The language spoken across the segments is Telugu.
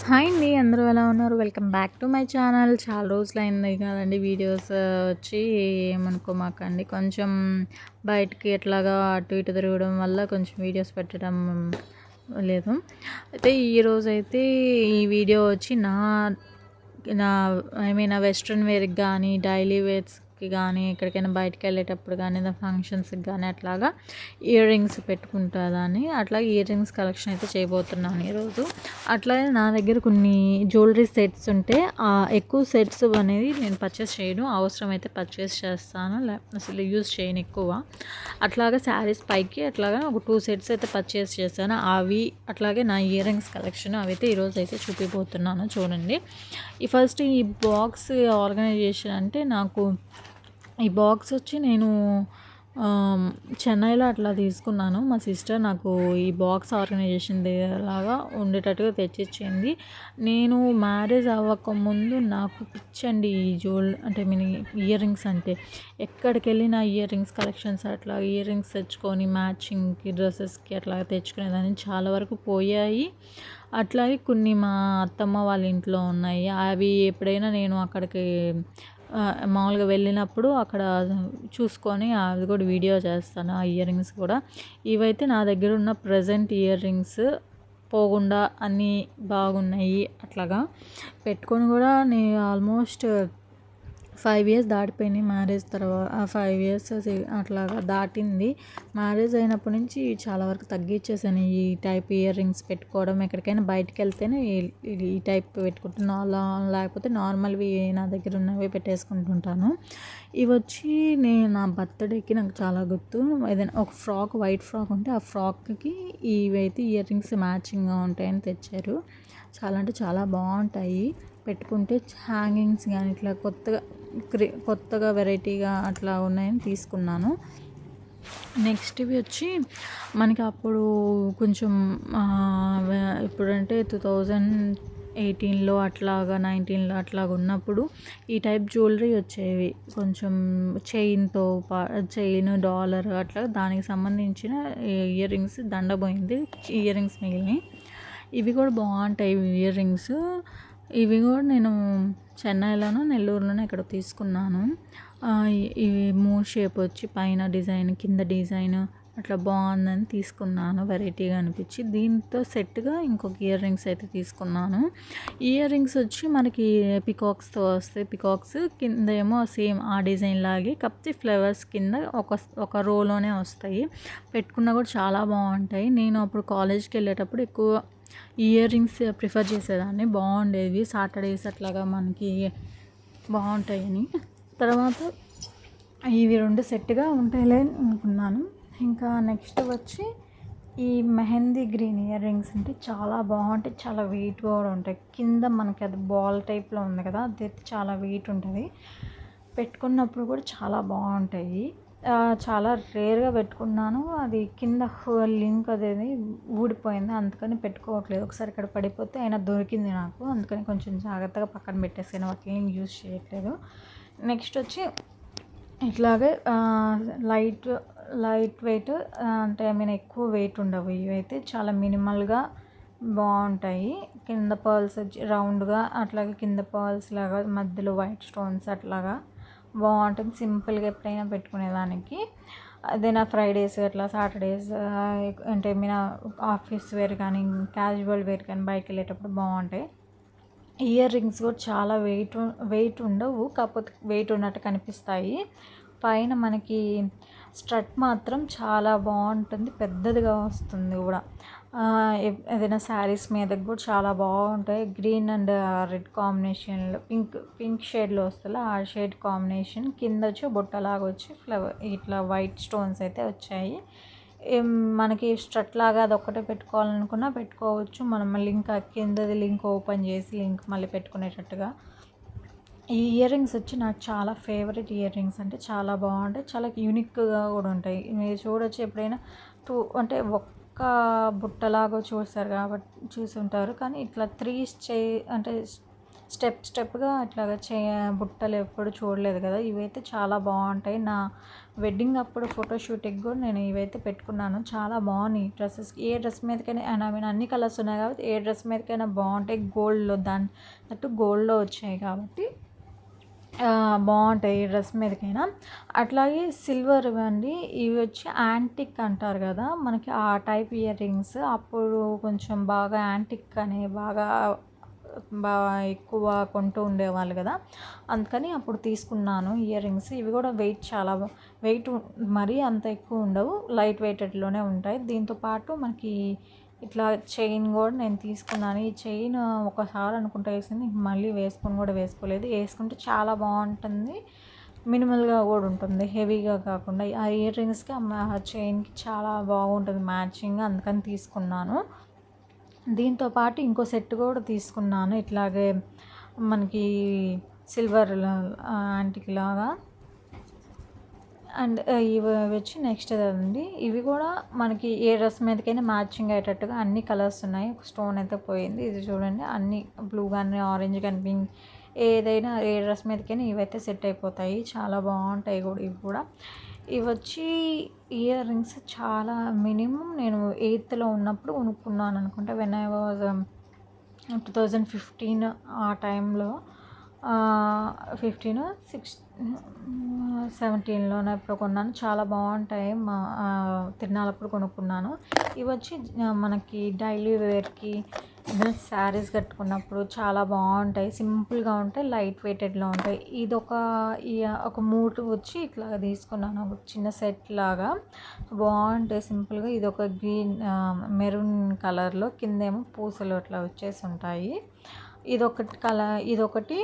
హాయ్ అండి, అందరూ ఎలా ఉన్నారు? Welcome back to my channel. చాలా రోజులైంది కదండి వీడియోస్ వచ్చి. ఏమనుకోమాకండి, కొంచెం బయటికి ఎట్లాగా అటు ఇటు తిరగడం వల్ల కొంచెం వీడియోస్ పెట్టడం లేదు. అయితే ఈరోజైతే ఈ వీడియో వచ్చి నా నా వెస్ట్రన్ వేర్కి కానీ, డైలీ వేర్స్కి కానీ, ఎక్కడికైనా బయటకు వెళ్ళేటప్పుడు కానీ, ఫంక్షన్స్కి కానీ అట్లాగా ఇయర్ రింగ్స్ పెట్టుకుంటుందని అట్లా ఇయర్ రింగ్స్ కలెక్షన్ అయితే చేయబోతున్నాను ఈరోజు. అట్లాగే నా దగ్గర కొన్ని జ్యువెలరీ సెట్స్ ఉంటే ఎక్కువ సెట్స్ అనేది నేను పర్చేస్ చేయను, అవసరమైతే పర్చేస్ చేస్తాను, అసలు యూజ్ చేయను ఎక్కువ. అట్లాగే శారీస్ పైకి అట్లాగా ఒక 2 సెట్స్ అయితే పర్చేస్ చేశాను. అవి అట్లాగే నా ఇయర్ రింగ్స్ కలెక్షన్ అవైతే ఈరోజు అయితే చూపిపోతున్నాను, చూడండి. ఫస్ట్ ఈ బాక్స్ ఆర్గనైజేషన్ అంటే నాకు ఈ బాక్స్ వచ్చి నేను చెన్నైలో అట్లా తీసుకున్నాను. మా సిస్టర్ నాకు ఈ బాక్స్ ఆర్గనైజేషన్ లాగా ఉండేటట్టుగా తెచ్చిచ్చింది. నేను మ్యారేజ్ అవ్వకముందు నాకు పిచ్చండి ఈ అంటే ఇయర్ రింగ్స్ అంటే. ఎక్కడికి వెళ్ళినా ఇయర్ రింగ్స్ కలెక్షన్స్ అట్లా ఇయర్ రింగ్స్ తెచ్చుకొని మ్యాచింగ్కి డ్రెస్సెస్కి అట్లా తెచ్చుకునేదాన్ని. చాలా వరకు పోయాయి. అట్లాగే కొన్ని మా అత్తమ్మ వాళ్ళ ఇంట్లో ఉన్నాయి. అవి ఎప్పుడైనా నేను అక్కడికి మామూలుగా వెళ్ళినప్పుడు అక్కడ చూసుకొని అది కూడా వీడియో చేస్తాను, ఆ ఇయర్ రింగ్స్ కూడా. ఇవైతే నా దగ్గర ఉన్న ప్రజెంట్ ఇయర్ రింగ్స్ పోకుండా అన్నీ బాగున్నాయి. అట్లాగా పెట్టుకొని కూడా నేను ఆల్మోస్ట్ 5 ఇయర్స్ దాటిపోయినాయి మ్యారేజ్ తర్వాత. 5 ఇయర్స్ అట్లాగా దాటింది. మ్యారేజ్ అయినప్పటి నుంచి చాలా వరకు తగ్గించేసాను ఈ టైప్ ఇయర్ రింగ్స్ పెట్టుకోవడం. ఎక్కడికైనా బయటికి వెళ్తేనే ఈ టైప్ పెట్టుకుంటున్నాను, అలా లేకపోతే నార్మల్వి నా దగ్గర ఉన్నవి పెట్టేసుకుంటుంటాను. ఇవి వచ్చి నేను నా బర్త్డేకి నాకు చాలా గుర్తు. ఏదైనా ఒక ఫ్రాక్, వైట్ ఫ్రాక్ ఉంటే ఆ ఫ్రాక్కి ఇవైతే ఇయర్ రింగ్స్ మ్యాచింగ్గా ఉంటాయని తెచ్చారు. చాలా అంటే చాలా బాగుంటాయి పెట్టుకుంటే. హ్యాంగింగ్స్ కానీ ఇట్లా కొత్తగా వెరైటీగా అట్లా ఉన్నాయని తీసుకున్నాను. నెక్స్ట్ ఇవి వచ్చి మనకి అప్పుడు కొంచెం ఇప్పుడంటే 2018లో అట్లాగా 19లో అట్లాగా ఉన్నప్పుడు ఈ టైప్ జ్యువెలరీ వచ్చేవి. కొంచెం చైన్ డాలర్ అట్లా దానికి సంబంధించిన ఇయర్ రింగ్స్ దండపోయింది, ఇయర్ రింగ్స్ మిగిలినాయి. ఇవి కూడా బాగుంటాయి ఇయర్ రింగ్స్. ఇవి కూడా నేను చెన్నైలోనో నెల్లూరులోనో ఇక్కడ తీసుకున్నాను. ఇవి మూన్ షేప్ వచ్చి పైన డిజైన్ కింద డిజైన్ అట్లా బాగుందని తీసుకున్నాను, వెరైటీగా అనిపించి. దీంతో సెట్గా ఇంకొక ఇయర్ రింగ్స్ అయితే తీసుకున్నాను. ఇయర్ రింగ్స్ వచ్చి మనకి పికాక్స్తో వస్తాయి. పికాక్స్ కింద ఏమో సేమ్ ఆ డిజైన్ లాగే, కాకపోతే ఫ్లవర్స్ కింద ఒక రోలోనే వస్తాయి. పెట్టుకున్నా కూడా చాలా బాగుంటాయి. నేను అప్పుడు కాలేజ్కి వెళ్ళేటప్పుడు ఎక్కువ ఇయర్ రింగ్స్ ప్రిఫర్ చేసేదాన్ని, బాగుండేవి. సాటర్డేస్ అట్లాగా మనకి బాగుంటాయని. తర్వాత ఇవి 2 సెట్గా ఉంటాయిలే అనుకున్నాను. ఇంకా నెక్స్ట్ వచ్చి ఈ మెహందీ గ్రీన్ ఇయర్ రింగ్స్ అంటే చాలా బాగుంటాయి, చాలా వెయిట్ కూడా ఉంటాయి. కింద మనకి అది బాల్ టైప్లో ఉంది కదా, అది చాలా వెయిట్ ఉంటుంది. పెట్టుకున్నప్పుడు కూడా చాలా బాగుంటాయి. చాలా రేర్గా పెట్టుకున్నాను. అది కింద లింక్ అనేది ఊడిపోయింది, అందుకని పెట్టుకోవట్లేదు. ఒకసారి ఇక్కడ పడిపోతే అయినా దొరికింది నాకు, అందుకని కొంచెం జాగ్రత్తగా పక్కన పెట్టేసాను, వాటిని యూజ్ చేయట్లేదు. నెక్స్ట్ వచ్చి ఇట్లాగే లైట్ వెయిట్ అంటే ఎక్కువ వెయిట్ ఉండవు. ఇవైతే చాలా మినిమల్గా బాగుంటాయి. కింద పర్ల్స్ వచ్చి రౌండ్గా, అట్లాగే కింద పర్ల్స్ లాగా మధ్యలో వైట్ స్టోన్స్ అట్లాగా బాగుంటుంది. సింపుల్గా ఎప్పుడైనా పెట్టుకునేదానికి. అదేనా ఫ్రైడేస్ అట్లా సాటర్డేస్ అంటే ఆఫీస్ వేర్ కానీ క్యాజువల్ వేర్ కానీ బయటకు వెళ్ళేటప్పుడు బాగుంటాయి. ఇయర్ రింగ్స్ కూడా చాలా వెయిట్ ఉండవు, కాకపోతే వెయిట్ ఉన్నట్టు కనిపిస్తాయి. పైన మనకి స్ట్రట్ మాత్రం చాలా బాగుంటుంది, పెద్దదిగా వస్తుంది కూడా. ఏదైనా శారీస్ మీద కూడా చాలా బాగుంటాయి. గ్రీన్ అండ్ రెడ్ కాంబినేషన్లో పింక్ షేడ్లో వస్తుంది, ఆ షేడ్ కాంబినేషన్. కింద వచ్చి బుట్టలాగా వచ్చి ఫ్లవర్ ఇట్లా వైట్ స్టోన్స్ అయితే వచ్చాయి. మనకి స్ట్రట్ లాగా అది ఒక్కటే పెట్టుకోవాలనుకున్నా పెట్టుకోవచ్చు. మనం మళ్ళీ ఇంకా కిందది లింక్ ఓపెన్ చేసి లింక్ మళ్ళీ పెట్టుకునేటట్టుగా. ఈ ఇయర్ రింగ్స్ వచ్చి నాకు చాలా ఫేవరెట్ ఇయర్ రింగ్స్. అంటే చాలా బాగుంటాయి, చాలా యూనిక్గా కూడా ఉంటాయి. మీరు చూడొచ్చు ఎప్పుడైనా అంటే ఒక్క బుట్టలాగా చూస్తారు కాబట్టి చూసి ఉంటారు, కానీ ఇట్లా 3 అంటే స్టెప్గా ఇట్లాగా బుట్టలు ఎప్పుడు చూడలేదు కదా. ఇవైతే చాలా బాగుంటాయి. నా వెడ్డింగ్ అప్పుడు ఫోటోషూట్కి కూడా నేను ఇవైతే పెట్టుకున్నాను. చాలా బాగున్నాయి డ్రెస్సెస్. ఏ డ్రెస్ మీదకైనా అండ్ ఐ మీన్ అన్ని కలర్స్ ఉన్నాయి కాబట్టి ఏ డ్రెస్ మీదకైనా బాగుంటాయి. గోల్డ్లో గోల్డ్లో వచ్చాయి కాబట్టి బాగుంటాయి ఏ డ్రెస్ మీదకైనా. అట్లాగే సిల్వర్ అండి, ఇవి వచ్చి యాంటిక్ అంటారు కదా మనకి, ఆ టైప్ ఇయర్ రింగ్స్ అప్పుడు కొంచెం బాగా యాంటిక్ అని బాగా ఎక్కువ కొంటూ ఉండేవాళ్ళు కదా, అందుకని అప్పుడు తీసుకున్నాను ఇయర్ రింగ్స్. ఇవి కూడా వెయిట్ మరీ అంత ఎక్కువ ఉండవు, లైట్ వెయిటెడ్లోనే ఉంటాయి. దీంతో పాటు మనకి ఇట్లా చైన్ కూడా నేను తీసుకున్నాను. ఈ చైన్ ఒకసారి అనుకుంటే వేసింది, మళ్ళీ వేసుకోలేదు. వేసుకుంటే చాలా బాగుంటుంది, మినిమల్గా కూడా ఉంటుంది, హెవీగా కాకుండా. ఆ ఇయర్ రింగ్స్కి ఆ చైన్కి చాలా బాగుంటుంది మ్యాచింగ్, అందుకని తీసుకున్నాను. దీంతో పాటు ఇంకో సెట్ కూడా తీసుకున్నాను, ఇట్లాగే మనకి సిల్వర్ యాంటిక్ లాగా. అండ్ ఇవి వచ్చి నెక్స్ట్ అండి, ఇవి కూడా మనకి ఏ డ్రెస్ మీదకైనా మ్యాచింగ్ అయ్యేటట్టుగా అన్ని కలర్స్ ఉన్నాయి. ఒక స్టోన్ అయితే పోయింది, ఇది చూడండి. అన్ని బ్లూ కానీ ఆరెంజ్ కానీ పింక్, ఏదైనా ఏ డ్రెస్ మీదకైనా ఇవైతే సెట్ అయిపోతాయి, చాలా బాగుంటాయి కూడా. ఇవి వచ్చి ఇయర్ రింగ్స్ చాలా మినిమం నేను 8th ఉన్నప్పుడు కొనుక్కున్నాను అనుకుంటా, వెన్ ఐ వాజ్ 2015 ఆ టైంలో, 17లోనే ఎప్పుడు కొన్నాను. చాలా బాగుంటాయి, తిరునాళ్ళప్పుడు కొనుక్కున్నాను. ఇవి వచ్చి మనకి డైలీ వేర్కి శారీస్ కట్టుకున్నప్పుడు చాలా బాగుంటాయి, సింపుల్గా ఉంటాయి, లైట్ వెయిటెడ్లో ఉంటాయి. ఒక 3 వచ్చి ఇట్లా తీసుకున్నాను, ఒక చిన్న సెట్ లాగా బాగుంటాయి సింపుల్గా. ఇది ఒక గ్రీన్ మెరూన్ కలర్లో, కిందేమో పూసలు అట్లా వచ్చేసి ఉంటాయి. ఇదొకటి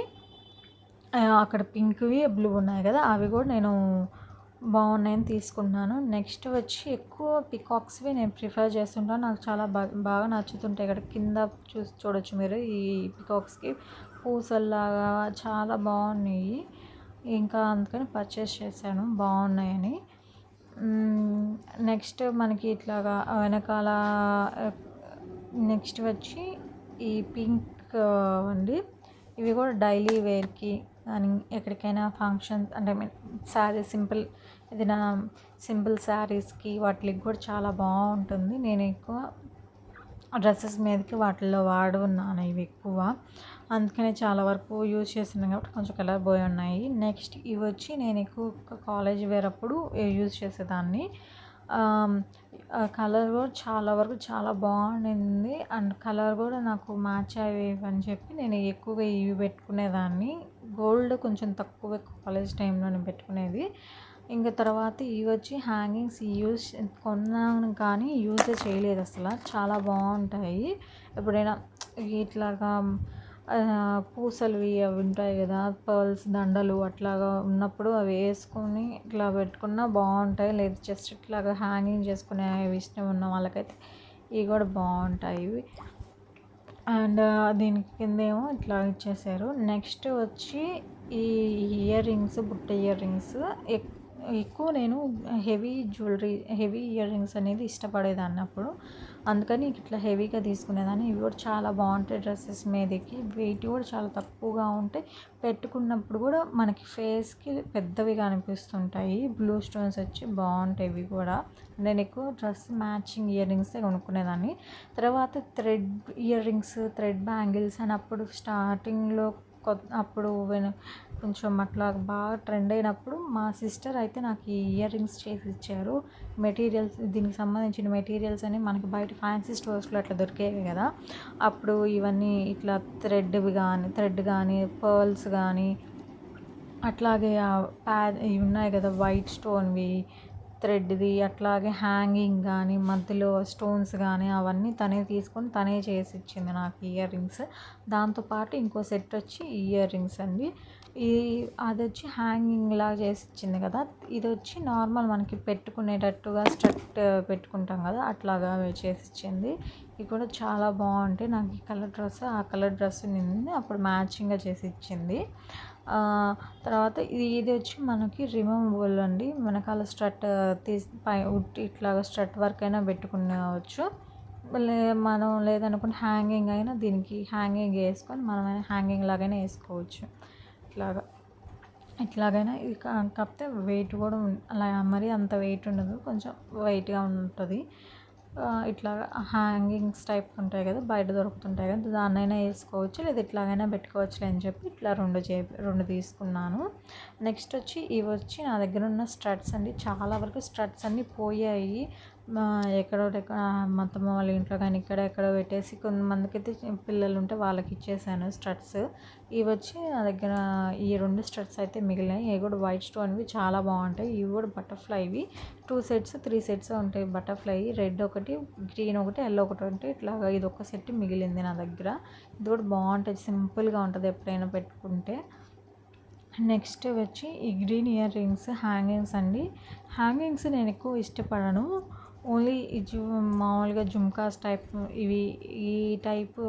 అక్కడ పింక్వి బ్లూ ఉన్నాయి కదా, అవి కూడా నేను బాగున్నాయని తీసుకున్నాను. నెక్స్ట్ వచ్చి ఎక్కువ పికాక్స్వి నేను ప్రిఫర్ చేస్తుంటాను, నాకు చాలా బాగా నచ్చుతుంటాయి. ఇక్కడ కింద చూడొచ్చు మీరు, ఈ పికాక్స్కి పూసల్లాగా చాలా బాగున్నాయి, ఇంకా అందుకని పర్చేస్ చేశాను బాగున్నాయని. నెక్స్ట్ మనకి ఇట్లాగా వెనకాల నెక్స్ట్ వచ్చి ఈ పింక్ అండి, ఇవి కూడా డైలీ వేర్కి కానీ ఎక్కడికైనా ఫంక్షన్స్ అంటే ఐ మీన్ ఏదైనా సింపుల్ శారీస్కి వాటికి కూడా చాలా బాగుంటుంది. నేను ఎక్కువ డ్రెస్సెస్ మీదకి వాటిల్లో వాడున్నాను ఇవి ఎక్కువ, అందుకనే చాలా వరకు యూజ్ చేస్తున్నాను కాబట్టి కొంచెం కలర్ పోయి ఉన్నాయి. నెక్స్ట్ ఇవి వచ్చి నేను ఎక్కువ కాలేజ్ వేర్ అప్పుడు యూజ్ చేసేదాన్ని. కలర్ కూడా చాలా వరకు చాలా బాగుండింది, అండ్ కలర్ కూడా నాకు మ్యాచ్ అయ్యేవి అని చెప్పి నేను ఎక్కువగా ఇవి పెట్టుకునేదాన్ని. గోల్డ్ కొంచెం తక్కువ కాలేజ్ టైంలో నేను పెట్టుకునేది. ఇంకా తర్వాత ఇవి వచ్చి హ్యాంగింగ్స్ కొన్నాను కానీ యూజ్ చేయలేదు అసలు, చాలా బాగుంటాయి. ఎప్పుడైనా ఇట్లాగా పూసలువి అవి ఉంటాయి కదా, పర్ల్స్ దండలు అట్లాగా ఉన్నప్పుడు అవి వేసుకొని ఇట్లా పెట్టుకున్నా బాగుంటాయి, లేదా జస్ట్ ఇట్లాగా హ్యాంగింగ్ చేసుకునే ఇష్టం ఉన్న వాళ్ళకైతే ఇవి కూడా బాగుంటాయి. అండ్ దీనికి కింద ఏమో ఇట్లా ఇచ్చేసారు. నెక్స్ట్ వచ్చి ఈ ఇయర్ రింగ్స్, బుట్ట ఇయర్ రింగ్స్ ఎక్కువ నేను హెవీ ఇయర్ రింగ్స్ అనేది ఇష్టపడేదాన్ని అప్పుడు, అందుకని ఇట్లా హెవీగా తీసుకునేదాన్ని. ఇవి కూడా చాలా బాగుంటాయి డ్రెస్సెస్ మీదకి, వెయిట్ కూడా చాలా తక్కువగా ఉంటాయి, పెట్టుకున్నప్పుడు కూడా మనకి ఫేస్కి పెద్దవిగా అనిపిస్తుంటాయి. బ్లూ స్టోన్స్ వచ్చి బాగుంటాయి ఇవి కూడా. నేను ఎక్కువ డ్రెస్ మ్యాచింగ్ ఇయర్ రింగ్సే కొనుక్కునేదాన్ని. తర్వాత thread ear rings, thread bangles అని అప్పుడు స్టార్టింగ్లో అప్పుడు కొంచెం అట్లా బాగా ట్రెండ్ అయినప్పుడు మా సిస్టర్ అయితే నాకు ఈ ఇయర్ రింగ్స్ చేసి ఇచ్చారు. దీనికి సంబంధించిన మెటీరియల్స్ అని మనకి బయట ఫ్యాన్సీ స్టోర్స్లో అట్లా దొరికేవి కదా, అప్పుడు ఇవన్నీ ఇట్లా థ్రెడ్ కానీ పర్ల్స్ కానీ అట్లాగే ఇవి ఉన్నాయి కదా వైట్ స్టోన్వి, థ్రెడ్ది, అట్లాగే హ్యాంగింగ్ కానీ మధ్యలో స్టోన్స్ కానీ అవన్నీ తనే తీసుకొని తనే చేసి ఇచ్చింది నాకు ఇయర్ రింగ్స్. దాంతోపాటు ఇంకో సెట్ వచ్చి ఇయర్ రింగ్స్ అండి, అది వచ్చి హ్యాంగింగ్ లాగా చేసి ఇచ్చింది కదా, ఇది వచ్చి నార్మల్ మనకి పెట్టుకునేటట్టుగా స్ట్రట్ పెట్టుకుంటాం కదా అట్లాగా చేసి ఇచ్చింది. ఇది కూడా చాలా బాగుంటాయి. నాకు ఆ కలర్ డ్రెస్ నింది అప్పుడు మ్యాచింగ్గా చేసి ఇచ్చింది. తర్వాత ఇది వచ్చి మనకి రిమూవబుల్ అండి, వెనకాల స్ట్రట్ ఇట్లాగా స్ట్రట్ వర్క్ అయినా పెట్టుకునేవచ్చు. మనం లేదనుకుంటే హ్యాంగింగ్ అయినా దీనికి హ్యాంగింగ్ వేసుకొని మనమైనా హ్యాంగింగ్ లాగైనా వేసుకోవచ్చు. ఇట్లాగా ఇట్లాగైనా ఇది కాకపోతే వెయిట్ కూడా అలా మరీ అంత వెయిట్ ఉండదు, కొంచెం వెయిట్గా ఉంటుంది. ఇట్లాగా హ్యాంగింగ్స్ టైప్ ఉంటాయి కదా, బయట దొరుకుతుంటాయి కదా, దాన్నైనా వేసుకోవచ్చు, లేదా ఇట్లాగైనా పెట్టుకోవచ్చులే అని చెప్పి ఇట్లా రెండు తీసుకున్నాను. నెక్స్ట్ వచ్చి ఇవి వచ్చి నా దగ్గర ఉన్న స్టడ్స్ అండి. చాలా వరకు స్టడ్స్ అన్నీ పోయాయి. ఎక్కడోటెక్కడ మా అత్తమ్మ వాళ్ళ ఇంట్లో కానీ ఎక్కడో పెట్టేసి, కొంతమందికి అయితే పిల్లలు ఉంటే వాళ్ళకి ఇచ్చేసాను స్టడ్స్. ఇవి వచ్చి నా దగ్గర ఈ 2 స్టడ్స్ అయితే మిగిలినాయి. ఇవి కూడా వైట్ స్టోన్వి, చాలా బాగుంటాయి. ఇవి కూడా బటర్ఫ్లైవి 2 సెట్స్ 3 సెట్స్ ఉంటాయి. బటర్ఫ్లై రెడ్ ఒకటి, గ్రీన్ ఒకటి, ఎల్లో ఒకటి ఉంటాయి. ఇట్లాగా ఇది ఒక సెట్ మిగిలింది నా దగ్గర. ఇది కూడా బాగుంటుంది, సింపుల్గా ఉంటుంది ఎప్పుడైనా పెట్టుకుంటే. నెక్స్ట్ వచ్చి ఈ గ్రీన్ ఇయర్ రింగ్స్ హ్యాంగింగ్స్ అండి. హ్యాంగింగ్స్ నేను ఎక్కువ ఇష్టపడను, ఓన్లీ మామూలుగా జుమ్కాస్ టైప్ ఈ టైపు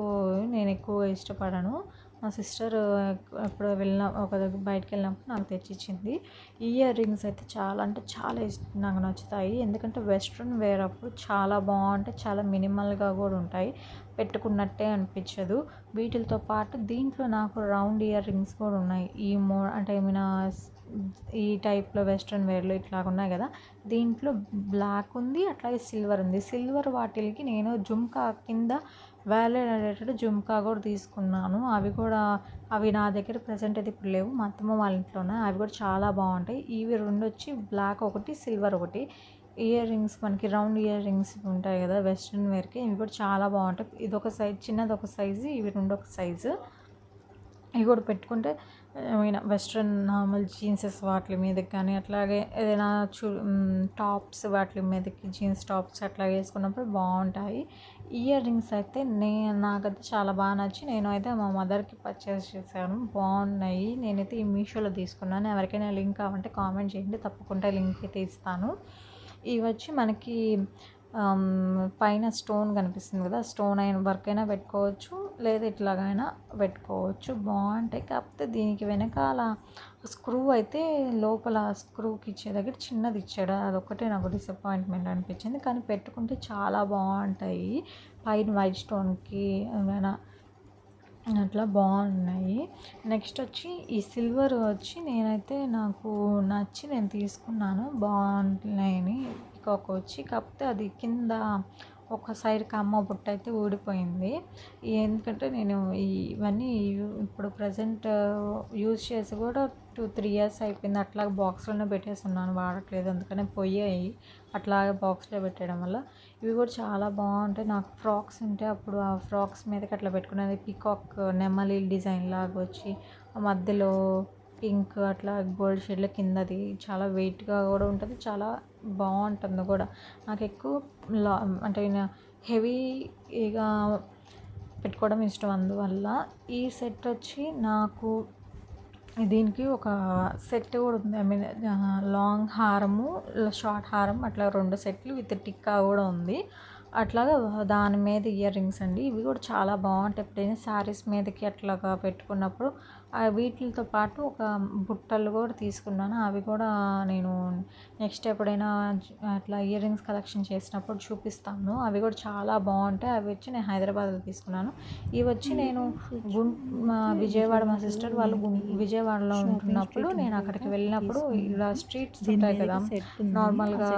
నేను ఎక్కువ ఇష్టపడను. మా సిస్టర్ ఎప్పుడు ఒక దగ్గర బయటకు వెళ్ళినప్పుడు నాకు తెచ్చిచ్చింది. ఇయర్ రింగ్స్ అయితే చాలా అంటే చాలా నాకు నచ్చుతాయి. ఎందుకంటే వెస్ట్రన్ వేర్ అప్పుడు చాలా బాగుంటాయి, చాలా మినిమల్గా కూడా ఉంటాయి, పెట్టుకున్నట్టే అనిపించదు. వీటితో పాటు దీంట్లో నాకు రౌండ్ ఇయర్ రింగ్స్ కూడా ఉన్నాయి. అంటే ఏమైనా ఈ టైప్లో వెస్ట్రన్ వేర్లో ఇట్లాగ ఉన్నాయి కదా, దీంట్లో బ్లాక్ ఉంది, అట్లాగే సిల్వర్ ఉంది. సిల్వర్ వాటికి నేను జుమ్కా కింద వ్యాలిడేటెడ్ జుమ్కా కూడా తీసుకున్నాను. అవి నా దగ్గర ప్రజెంట్ అయితే ఇప్పుడు లేవు, మా అత్తమ్మ వాళ్ళ ఇంట్లో ఉన్నాయి. అవి కూడా చాలా బాగుంటాయి. ఇవి 2 వచ్చి బ్లాక్ ఒకటి, సిల్వర్ ఒకటి. ఇయర్ రింగ్స్ మనకి రౌండ్ ఇయర్ రింగ్స్ ఉంటాయి కదా వెస్ట్రన్ వేర్కి, ఇవి కూడా చాలా బాగుంటాయి. ఇది ఒక సైజ్, చిన్నది ఒక సైజు, ఇవి 2 ఒక సైజు. ఇవి కూడా పెట్టుకుంటే ఏమైనా వెస్ట్రన్ నార్మల్ జీన్సెస్ వాటి మీదకి కానీ, అట్లాగే ఏదైనా టాప్స్ వాటి మీదకి, జీన్స్ టాప్స్ అట్లా వేసుకున్నప్పుడు బాగుంటాయి. ఇయర్ రింగ్స్ అయితే నాకైతే చాలా బాగా నచ్చి నేను అయితే మా మదర్కి పర్చేస్ చేశాను. బాగున్నాయి. నేనైతే ఈ మీషోలో తీసుకున్నాను. ఎవరికైనా లింక్ కావాలంటే కామెంట్ చేయండి, తప్పకుండా లింక్ అయితే ఇస్తాను. ఇవి వచ్చి మనకి పైన స్టోన్ కనిపిస్తుంది కదా, స్టోన్ అయిన వర్క్ అయినా పెట్టుకోవచ్చు, లేదా ఇట్లాగైనా పెట్టుకోవచ్చు, బాగుంటాయి. కాకపోతే దీనికి వెనకాల స్క్రూ అయితే లోపల స్క్రూకి ఇచ్చే దగ్గర చిన్నది ఇచ్చాడు, అదొక్కటే నాకు డిసప్పాయింట్మెంట్ అనిపించింది. కానీ పెట్టుకుంటే చాలా బాగుంటాయి. పైన వైట్ స్టోన్కి ఏమైనా అట్లా బాగున్నాయి. నెక్స్ట్ వచ్చి ఈ సిల్వర్ వచ్చి నేనైతే నాకు నచ్చి నేను తీసుకున్నాను, బాగున్నాయని. పీకాక్ వచ్చి కాకపోతే అది కింద ఒక సైడ్ కమ్మ బుట్ట అయితే ఊడిపోయింది. ఎందుకంటే నేను ఇవన్నీ ఇప్పుడు ప్రజెంట్ యూజ్ చేసి కూడా 2-3 ఇయర్స్ అయిపోయింది. అట్లా బాక్స్లోనే పెట్టేస్తున్నాను, వాడట్లేదు. అందుకనే పోయాయి అట్లాగే బాక్స్లో పెట్టడం వల్ల. ఇవి కూడా చాలా బాగుంటాయి. నాకు ఫ్రాక్స్ ఉంటే అప్పుడు ఆ ఫ్రాక్స్ మీదకి అట్లా పెట్టుకునేది. పీకాక్ నెమలి డిజైన్ లాగా వచ్చి మధ్యలో పింక్ అట్లా గోల్డ్ షేడ్లో కిందది చాలా వెయిట్గా కూడా ఉంటుంది, చాలా బాగుంటుంది కూడా. నాకు ఎక్కువ అంటే హెవీగా పెట్టుకోవడం ఇష్టం. అందువల్ల ఈ సెట్ వచ్చి నాకు దీనికి ఒక సెట్ కూడా ఉంది. ఐ మీన్ లాంగ్ హారము, షార్ట్ హారం, అట్లా 2 సెట్లు విత్ టిక్కా కూడా ఉంది. అట్లాగా దాని మీద ఇయర్ రింగ్స్ అండి. ఇవి కూడా చాలా బాగుంటాయి. ఎప్పుడైనా శారీస్ మీదకి అట్లాగా పెట్టుకున్నప్పుడు వీటితో పాటు ఒక బుట్టలు కూడా తీసుకున్నాను. అవి కూడా నేను నెక్స్ట్ ఎప్పుడైనా అట్లా ఇయర్ రింగ్స్ కలెక్షన్ చేసినప్పుడు చూపిస్తాను. అవి కూడా చాలా బాగుంటాయి. అవి వచ్చి నేను హైదరాబాద్లో తీసుకున్నాను. ఇవి వచ్చి నేను విజయవాడ, మా సిస్టర్ వాళ్ళు విజయవాడలో ఉంటున్నప్పుడు నేను అక్కడికి వెళ్ళినప్పుడు ఇలా స్ట్రీట్స్ ఉంటాయి కదా, నార్మల్గా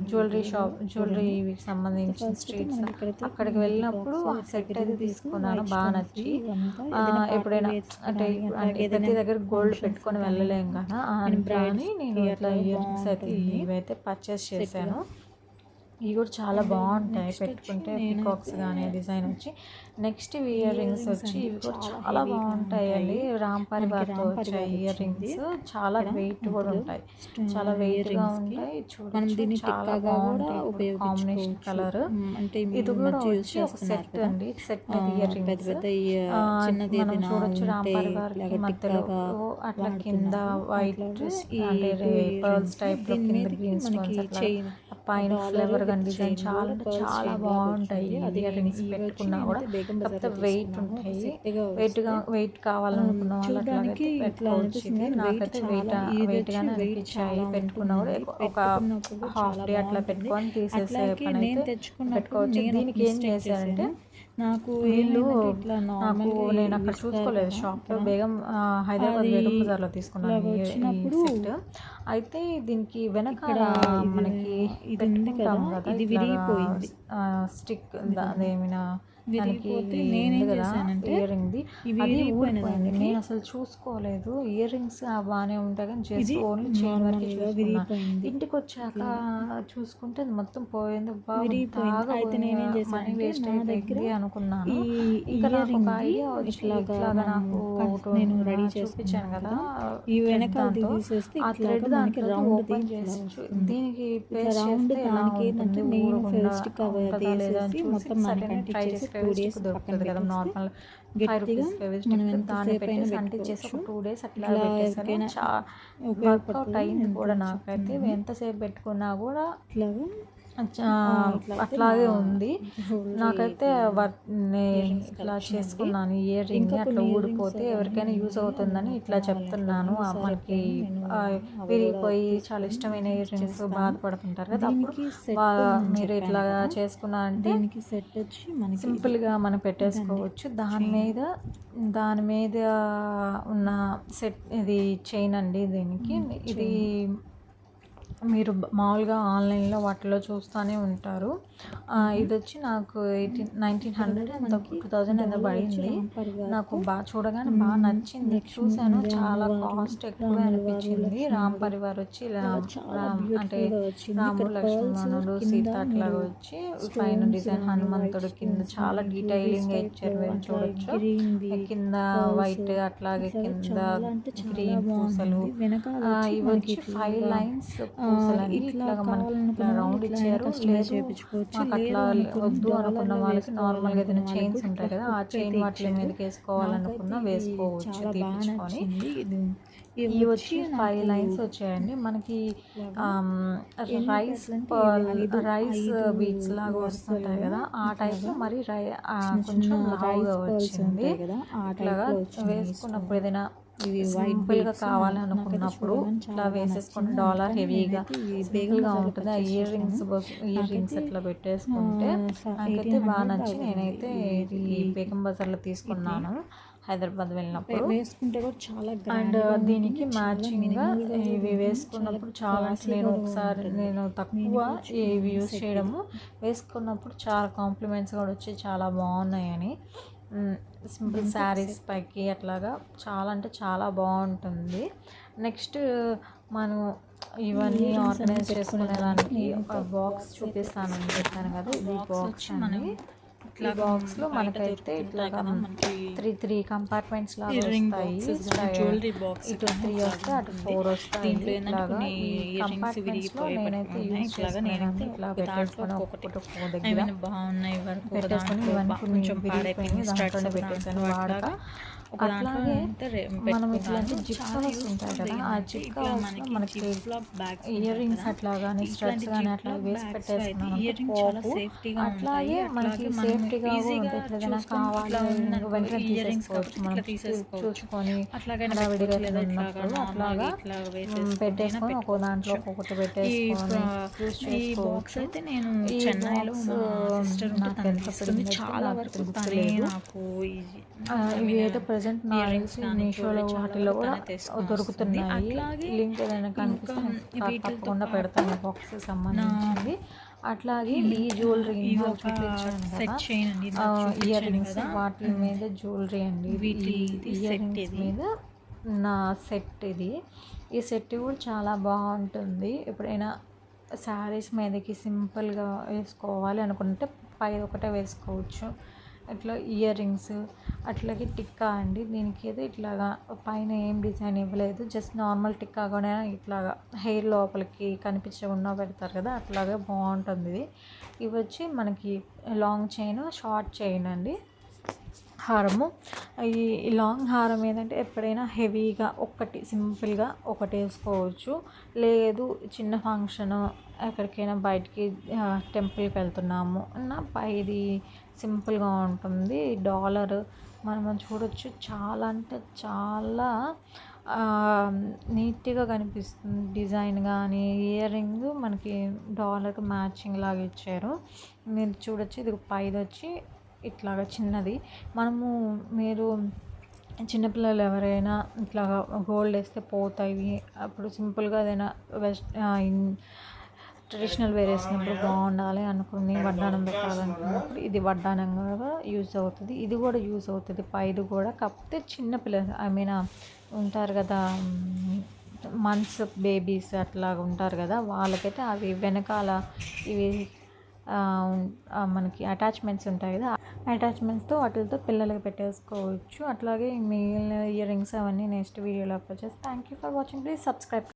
జ్యువెలరీకి సంబంధించిన స్ట్రీట్స్, అక్కడికి వెళ్ళినప్పుడు ఆ సెట్ అయితే తీసుకున్నాను, బాగా నచ్చి. ఎప్పుడైనా అంటే ప్రతి దగ్గర గోల్డ్ పెట్టుకొని వెళ్ళలేం కదా అని నేను ఇట్లా ఇయర్ రింగ్స్ అయితే ఇవైతే పర్చేస్ చేశాను. ఇవి కూడా చాలా బాగుంటాయి పెట్టుకుంటే, పీకాక్స్ కానీ డిజైన్ వచ్చి. నెక్స్ట్ ఇయర్ రింగ్స్ వచ్చి ఇవి కూడా చాలా బాగుంటాయి అండి. రాంపారి వారితో వచ్చే ఇయర్ రింగ్స్ చాలా వెయిట్ కూడా ఉంటాయి, చాలా వెయిట్గా ఉంటాయి. చూడండి చాలా బాగుంటాయి, కాంబినేషన్ కలర్. ఇది కూడా వచ్చి ఒక సెట్ అండి, సెట్ ఇయర్ రింగ్స్ మనం చూడొచ్చు. రాంపారి వారికి మధ్యలో అట్లా కింద వైట్ అంటే పర్ల్స్ టైప్ లో కింద గ్రీన్ స్టోన్స్ అట్లా పైన ఫ్లేవర్ కానీ డిజైన్ చాలా అంటే చాలా బాగుంటాయి. ఇయర్ రింగ్స్ పెట్టుకున్నా కూడా కాకపోతే వెయిట్ ఉంటాయి. వెయిట్ కావాలనుకున్న వాళ్ళు అట్లాగైతే పెట్టుకోవచ్చు. నాకైతే వెయిట్గానే అనిపించాయి. పెట్టుకున్నా కూడా ఒక హాఫ్ డే అట్లా పెట్టుకొని తీసేసే పని అయితే పెట్టుకోవచ్చు. దీనికి ఏం చేశారంటే వీళ్ళు నాకు నేను అక్కడ చూసుకోలేదు షాప్లో హైదరాబాద్ బేగం బజార్లో తీసుకున్నాను ఈ సెట్. అయితే దీనికి వెనకాల మనకి పెట్టుకుంటాం కదా స్టిక్ అదేమైనా దానికి ఇయర్ రింగ్ది అది ఊడిపోయింది. నేను అసలు చూసుకోలేదు. ఇయర్ రింగ్స్ బాగానే ఉంటాయి కానీ జస్ట్ ఓన్లీ చైన్ వరకు చూసుకున్నాను. ఇంటికి వచ్చాక చూసుకుంటే అది మొత్తం పోయింది. మనీ వేస్ట్ అయిపోయింది అనుకున్నాను. ఇంకా నాకు ఒక ఐడియా వచ్చి ఇట్లాగా నాకు నేను రెడీ చూపించాను కదా ఈ వెనకాల ఆ థ్రెడ్ దానికి ఓపెన్ చేసి దీనికి పేస్ట్ చేస్తే ఎలా ఉంటుంది ఊడకుండా లేదా చూసి ట్రై చేసి ఫెవిస్టిక్ దొరుకుతుంది కదా నార్మల్ ₹5 ఫెవిస్టిక్ దాన్ని పెట్టేసి అంటించేసి ఒక 2 days అట్లా పెట్టేసాను. వర్కౌట్ అయింది కూడా. నాకైతే ఎంతసేపు పెట్టుకున్నా కూడా అట్లాగే ఉంది. నాకైతే ఇట్లా చేసుకున్నాను ఇయర్ రింగ్ అట్లా ఊడిపోతే ఎవరికైనా యూజ్ అవుతుందని ఇట్లా చెప్తున్నాను. మనకి విరిగిపోయి చాలా ఇష్టమైన ఇయర్ రింగ్స్ బాధపడుతుంటారు కదా, అప్పుడు మీరు ఇట్లా చేసుకున్నా అంటే సింపుల్గా మనం పెట్టేసుకోవచ్చు. దాని మీద ఉన్న సెట్ ఇది చైన్ అండి. దీనికి ఇది మీరు మామూలుగా ఆన్లైన్లో వాటిలో చూస్తూనే ఉంటారు. ఇది వచ్చి నాకు 1900 ఎంత 2000 ఎంత పడింది. నాకు చూడగానే బాగా నచ్చింది. చూశాను, చాలా కాస్ట్ ఎక్కువ అనిపించింది. రామ్ పరివార్ వచ్చి అంటే రాముడు లక్ష్మణుడు సీత అట్లాగా వచ్చి పైన డిజైన్ హనుమంతుడు కింద చాలా డీటెయిలింగ్ ఇచ్చారు. మీరు చూడొచ్చు కింద వైట్ అట్లాగే కింద గ్రీన్ పూసలు. ఇవి వచ్చి 5 లైన్స్ ఇట్లా మనకి రౌండ్ ఇచ్చారు. మాకు అట్లా వద్దు అనుకున్న వాళ్ళకి నార్మల్గా ఏదైనా చైన్స్ ఉంటాయి కదా, ఆ చైన్ వాటి మీదకి వేసుకోవాలనుకున్నా వేసుకోవచ్చు తీపించుకొని. ఇవి వచ్చి 5 లైన్స్ వచ్చాయండి. మనకి రైస్ బీట్స్ లాగా వస్తుంటాయి కదా, ఆ టైప్లో మరి కొంచెం లావుగా వచ్చింది. అట్లాగా వేసుకున్నప్పుడు ఏదైనా సింపుల్గా కావాలి అనుకున్నప్పుడు ఇట్లా వేసేసుకుంటే డాలర్ హెవీగా సింపుల్గా ఉంటుంది. ఆ ఇయర్ రింగ్స్ అట్లా పెట్టేసుకుంటే నాకైతే బాగా నచ్చి నేనైతే ఇది బేగం బజార్లో తీసుకున్నాను హైదరాబాద్ వెళ్ళినప్పుడు. వేసుకుంటే కూడా చాలా అండ్ దీనికి మ్యాచింగ్గా ఇవి వేసుకున్నప్పుడు చాలా నేను తక్కువ ఇవి యూస్ చేయడము, వేసుకున్నప్పుడు చాలా కాంప్లిమెంట్స్ కూడా వచ్చి చాలా బాగున్నాయని. సింపుల్ శారీస్ పైకి అట్లాగా చాలా అంటే చాలా బాగుంటుంది. నెక్స్ట్ మనం ఇవన్నీ ఆర్గనైజ్ చేసుకునేదానికి ఒక బాక్స్ చూపిస్తానని చెప్పాను కదా, ఇది బాక్స్ అండి. ఈ బాక్స్లో మనకైతే ఇట్లాగా 3 కంపార్ట్మెంట్స్ లాగా వస్తాయి. ఇటు 3 వస్తాయి, అటు 4 వస్తాయి. ఇట్లాగా కంపార్ట్మెంట్స్లో నేనైతే యూజ్ చేసుకునేదాన్ని ఇట్లా పెట్టేసుకొని ఒక్కొక్కటి ఒక్కొక్క దగ్గర పెట్టేసుకొని ఇవన్నీ విరిగిపోయి దాంట్లోనే పెట్టేసాను వాడక. అట్లాగే మనం ఇట్లాంటి జిప్కాస్ ఉంటాయి కదా, ఆ జిప్కాస్లో మనకి ఇయర్ రింగ్స్ అట్లా కానీ స్టడ్స్ కానీ అట్లా వేసి పెట్టేసుకున్నాను పోపు. అట్లాగే మనకి సేఫ్టీగా ఉంటాయి. ఏదైనా కావాలి వెంటనే తీసేసుకోవచ్చు మనం చూసుకొని హడావిడిగా ఉన్నప్పుడు. అట్లాగా పెట్టేసుకొని ఒక్కో దాంట్లో ఒక్కొక్కటి పెట్టేసుకొని యూస్ చేసుకోవచ్చు. ఈ నాకు ఎంత పడింది చాలా వరకు ఇవి ఏదో ప్రజెంట్ నా మీషోలో వాటిలో కూడా దొరుకుతున్నాయి. లింక్ ఏదైనా కనిపిస్తే తప్పకుండా పెడతాను బాక్స్ సంబంధించింది. అట్లాగే ఈ జ్యువెలరీ చూపించాను కదా ఇయర్ రింగ్స్, వాటి మీద జ్యువెలరీ అండి. ఇయర్ రింగ్స్ మీద నా సెట్ ఇది. ఈ సెట్ కూడా చాలా బాగుంటుంది. ఎప్పుడైనా శారీస్ మీదకి సింపుల్గా వేసుకోవాలి అనుకుంటే పై ఒకటే వేసుకోవచ్చు. ఇట్లా ఇయర్ రింగ్స్ అట్లాగే టిక్కా అండి. దీనికి అయితే ఇట్లాగా పైన ఏం డిజైన్ ఇవ్వలేదు, జస్ట్ నార్మల్ టిక్కా కూడా ఇట్లాగా హెయిర్ లోపలికి కనిపించకుండా పెడతారు కదా, అట్లాగే బాగుంటుంది ఇది. ఇవి వచ్చి మనకి లాంగ్ చైన్ షార్ట్ చైన్ అండి హారము. ఈ లాంగ్ హారం ఏంటంటే ఎప్పుడైనా హెవీగా ఒకటి సింపుల్గా ఒకటి వేసుకోవచ్చు. లేదు చిన్న ఫంక్షన్ ఎక్కడికైనా బయటికి టెంపుల్కి వెళ్తున్నాము అన్న పైది సింపుల్గా ఉంటుంది. డాలర్ మనం చూడొచ్చు, చాలా అంటే చాలా నీట్గా కనిపిస్తుంది. డిజైన్ కానీ ఇయర్ రింగ్ మనకి డాలర్కి మ్యాచింగ్ లాగా ఇచ్చారు. మీరు చూడొచ్చు, ఇది పైది వచ్చి ఇట్లాగా చిన్నది. మీరు చిన్నపిల్లలు ఎవరైనా ఇట్లా గోల్డ్ వేస్తే పోతాయి, అప్పుడు సింపుల్గా ఏదైనా ట్రెడిషనల్ వేర్ వేసినప్పుడు బాగుండాలి అనుకుని వడ్డానం పెట్టాలనుకున్నప్పుడు ఇది వడ్డానంగా యూజ్ అవుతుంది. ఇది కూడా యూజ్ అవుతుంది పైది కూడా. కాకపోతే చిన్నపిల్లలు ఉంటారు కదా, మంత్స్ బేబీస్ అట్లాగా ఉంటారు కదా, వాళ్ళకైతే అవి వెనకాల ఇవి మనకి అటాచ్మెంట్స్ ఉంటాయి కదా, అటాచ్మెంట్స్తో వాటితో పిల్లలకి పెట్టేసుకోవచ్చు. అట్లాగే మిగిలిన ఇయర్ రింగ్స్ అవన్నీ నెక్స్ట్ వీడియోలో అప్లోడ్ చేస్తాను. Thank you for watching. Please subscribe.